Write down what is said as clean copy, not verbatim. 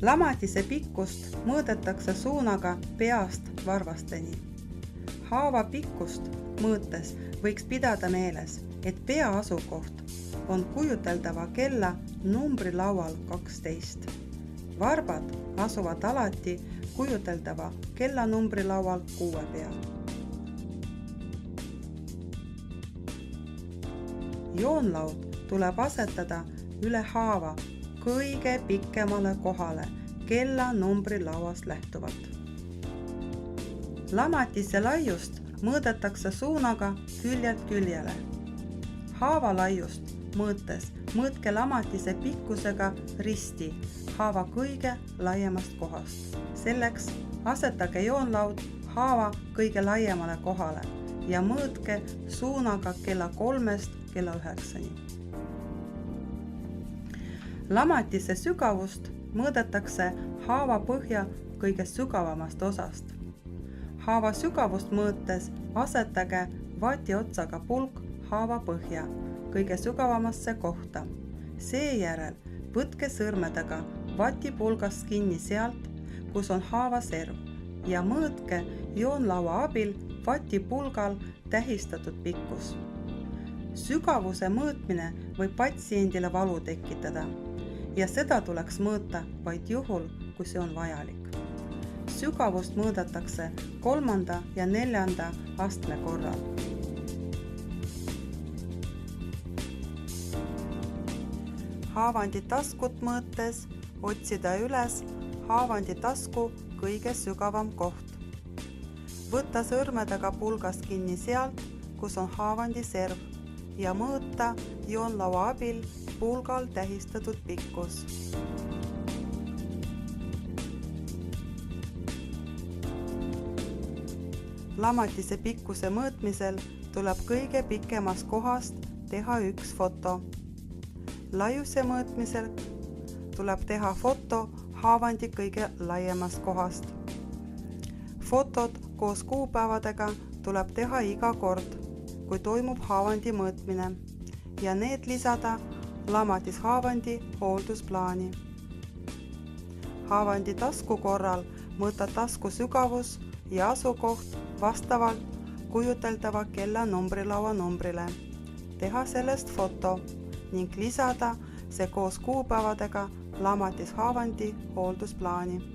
Lamatise pikkust mõõdetakse suunaga peast varvasteni. Haava pikkust mõõtes võiks pidada meeles, et pea asukoht on kujuteldava kella numbrilaual 12. Varbad asuvad alati kujuteldava kella numbrilaual 6 peal. Joonlaud tuleb asetada üle haava kõige pikemale kohale kella numbrilauast lähtuvalt. Lamatise laiust mõõdetakse suunaga küljelt küljele. Haava laiust mõõtes mõõtke lamatise pikkusega risti haava kõige laiemast kohast. Selleks asetage joonlaud haava kõige laiemale kohale ja mõõtke suunaga kella 3-st kella 9-ni. Lamatise sügavust mõõdetakse haava põhja kõige sügavamast osast. Haava sügavust mõõtes asetage vati otsaga pulk haava põhja kõige sügavamasse kohta. Seejärel võtke sõrmedega vati pulgast kinni sealt, kus on haava serv ja mõõtke joonlaua abil vati pulgal tähistatud pikkus. Sügavuse mõõtmine võib patsiendile valu tekitada ja seda tuleks mõõta vaid juhul, kui see on vajalik. Sügavust mõõdetakse 3. ja 4. astme korral. Haavandi taskut mõõtes otsida üles haavandi tasku kõige sügavam koht. Võtta sõrmedega pulgast kinni sealt, kus on haavandi serv ja mõõta joonlaua abil pulgal tähistatud pikkus. Lamatise pikkuse mõõtmisel tuleb kõige pikemast kohast teha üks foto. Laiuse mõõtmisel tuleb teha foto haavandi kõige laiemast kohast. Fotod koos kuupäevadega tuleb teha iga kord, kui toimub haavandi mõõtmine ja need lisada lamatishaavandi hooldusplaani. Haavandi tasku korral mõõta tasku sügavus ja asukoht vastavalt kujuteldava kella numbrilaua numbrile. Teha sellest foto ning lisada see koos kuupäevadega lamatishaavandi hooldusplaani.